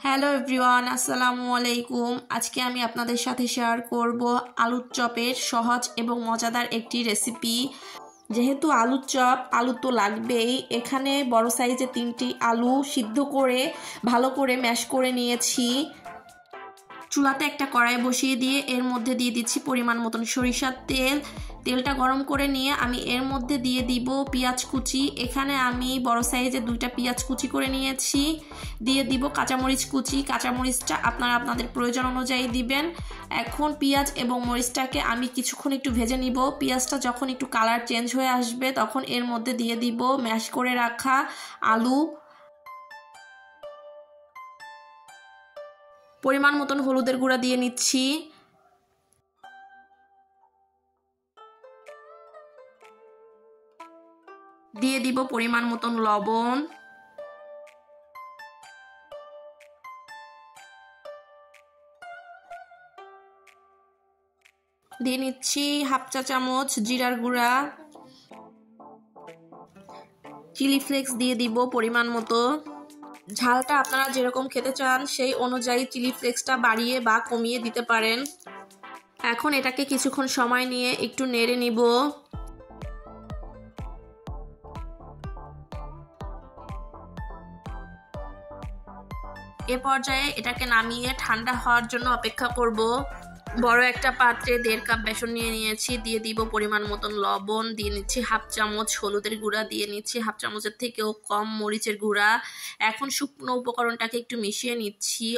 Hello everyone, আসসালামু আলাইকুম। আজকে আমি আপনাদের সাথে শেয়ার করব আলুর চপের সহজ এবং মজাদার একটি রেসিপি। যেহেতু আলুর চপ, আলু তো লাগবেই। এখানে বড় সাইজে 3টি আলু সিদ্ধ করে ভালো করে ম্যাশ করে নিয়েছি। চুলাতে একটা কড়াই বসিয়ে দিয়ে এর মধ্যে দিয়ে দিচ্ছি পরিমাণ মতন সরিষার তেল। তেলটা গরম করে নিয়ে আমি এর মধ্যে দিয়ে দিব পেঁয়াজ কুচি। এখানে আমি বড় সাইজে 2টা পেঁয়াজ কুচি করে নিয়েছি। দিয়ে দিব কাঁচামরিচ কুচি। কাঁচামরিচটা আপনারা আপনাদের প্রয়োজন অনুযায়ী দিবেন। এখন পেঁয়াজ এবং মরিচটাকে আমি কিছুক্ষণ একটু ভেজে নিব। পেঁয়াজটা যখন একটু কালার চেঞ্জ হয়ে আসবে তখন এর মধ্যে দিয়ে দিব ম্যাশ করে রাখা আলু। পরিমাণ মতন হলুদের গুঁড়া দিয়ে নিচ্ছি। দিয়ে দিব পরিমাণ মতন লবণ। দিয়ে নিচ্ছি হাফ চা চামচ জিরার গুঁড়া। চিলি ফ্লেক্স দিয়ে দিব পরিমাণ মতো। ঝালটা আপনারা যেরকম খেতে চান সেই অনুযায়ী চিলি ফ্লেক্সটা বাড়িয়ে বা কমিয়ে দিতে পারেন। এখন এটাকে কিছুক্ষণ সময় নিয়ে একটু নেড়ে নিব। এ পর্যায়ে এটাকে নামিয়ে ঠান্ডা হওয়ার জন্য অপেক্ষা করব। বড় একটা পাত্রে 1.5 কাপ বেসন নিয়ে নিয়েছি। দিয়ে দিব পরিমাণ মতন লবণ। দিয়ে নিচ্ছি হাফ চামচ হলুদের গুঁড়া। দিয়ে নিচ্ছি হাফ চামচের থেকেও কম মরিচের গুঁড়া। এখন শুকনো উপকরণটাকে একটু মিশিয়ে নিচ্ছি।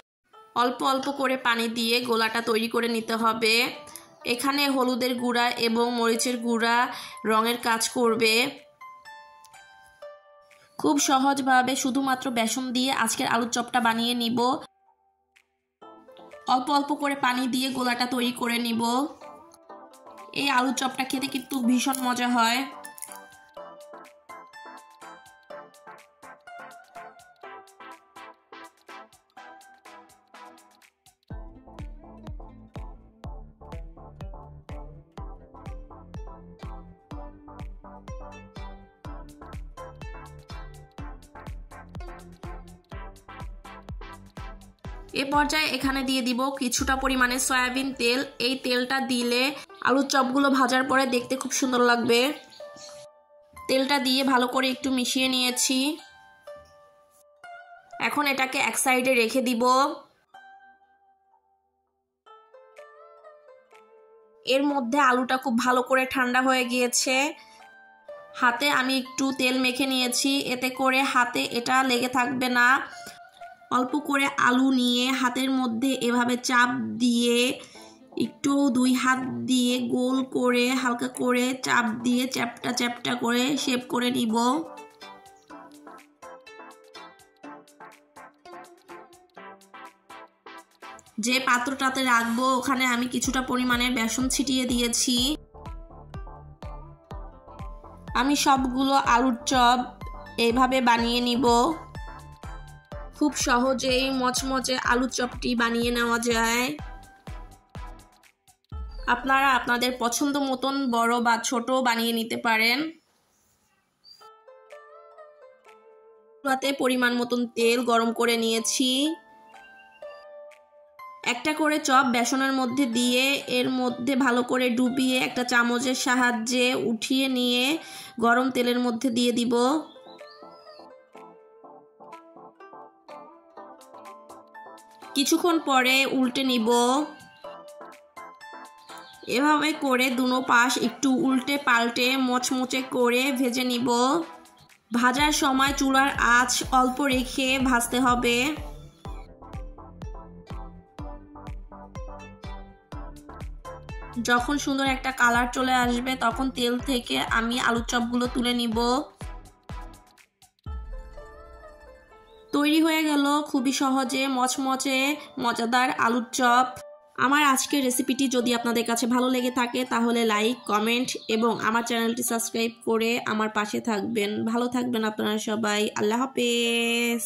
অল্প অল্প করে পানি দিয়ে গোলাটা তৈরি করে নিতে হবে। এখানে হলুদের গুঁড়া এবং মরিচের গুঁড়া রঙের কাজ করবে। খুব সহজভাবে শুধুমাত্র বেসন দিয়ে আজকের আলুর চপটা বানিয়ে নিব। অল্প অল্প করে পানি দিয়ে গোলাটা তৈরি করে নিব। এই আলুর চপটা খেতে কিন্তু ভীষণ মজা হয়। এ পর্যায়ে এখানে দিয়ে দিব কিছুটা পরিমাণে সয়াবিন তেল। এই তেলটা দিলে আলুর চপগুলো ভাজার পরে দেখতে খুব সুন্দর লাগবে। তেলটা দিয়ে ভালো করে একটু মিশিয়ে নিয়েছি। এখন এটাকে এক সাইডে রেখে দিব। এর মধ্যে আলুটা খুব ভালো করে ঠান্ডা হয়ে গিয়েছে। হাতে আমি একটু তেল মেখে নিয়েছি, এতে করে হাতে এটা লেগে থাকবে না। অল্প করে আলু নিয়ে হাতের মধ্যে এভাবে চাপ দিয়ে একটু 2 হাত দিয়ে গোল করে হালকা করে চাপ দিয়ে চ্যাপটা চ্যাপটা করে শেপ করে নিব। যে পাত্রটাতে রাখবো ওখানে আমি কিছুটা পরিমাণে বেসন ছিটিয়ে দিয়েছি। আমি সবগুলো আলুর চপ এইভাবে বানিয়ে নিব। খুব সহজেই মচমচে আলুর চপটি বানিয়ে নেওয়া যায়। আপনারা আপনাদের পছন্দ মতন বড় বা ছোট বানিয়ে নিতে পারেন। চুলাতে পরিমাণ মতন তেল গরম করে নিয়েছি। একটা করে চপ বেসনের মধ্যে দিয়ে এর মধ্যে ভালো করে ডুবিয়ে একটা চামচের সাহায্যে উঠিয়ে নিয়ে গরম তেলের মধ্যে দিয়ে দিব। কিছুক্ষণ পরে উল্টে নিব। এভাবে করে দুনো পাশ একটু উল্টে পাল্টে মচমচে করে ভেজে নিব। ভাজার সময় চুলার আঁচ অল্প রেখে ভাজতে হবে। যখন সুন্দর একটা কালার চলে আসবে তখন তেল থেকে আমি আলুর চপগুলো তুলে নিব। তৈরি হয়ে গেল খুবই সহজে মচমচে মজাদার আলুর চপ। আমার আজকের রেসিপিটি যদি আপনাদের কাছে ভালো লেগে থাকে তাহলে লাইক, কমেন্ট এবং আমার চ্যানেলটি সাবস্ক্রাইব করে আমার পাশে থাকবেন। ভালো থাকবেন আপনারা সবাই। আল্লাহ হাফেজ।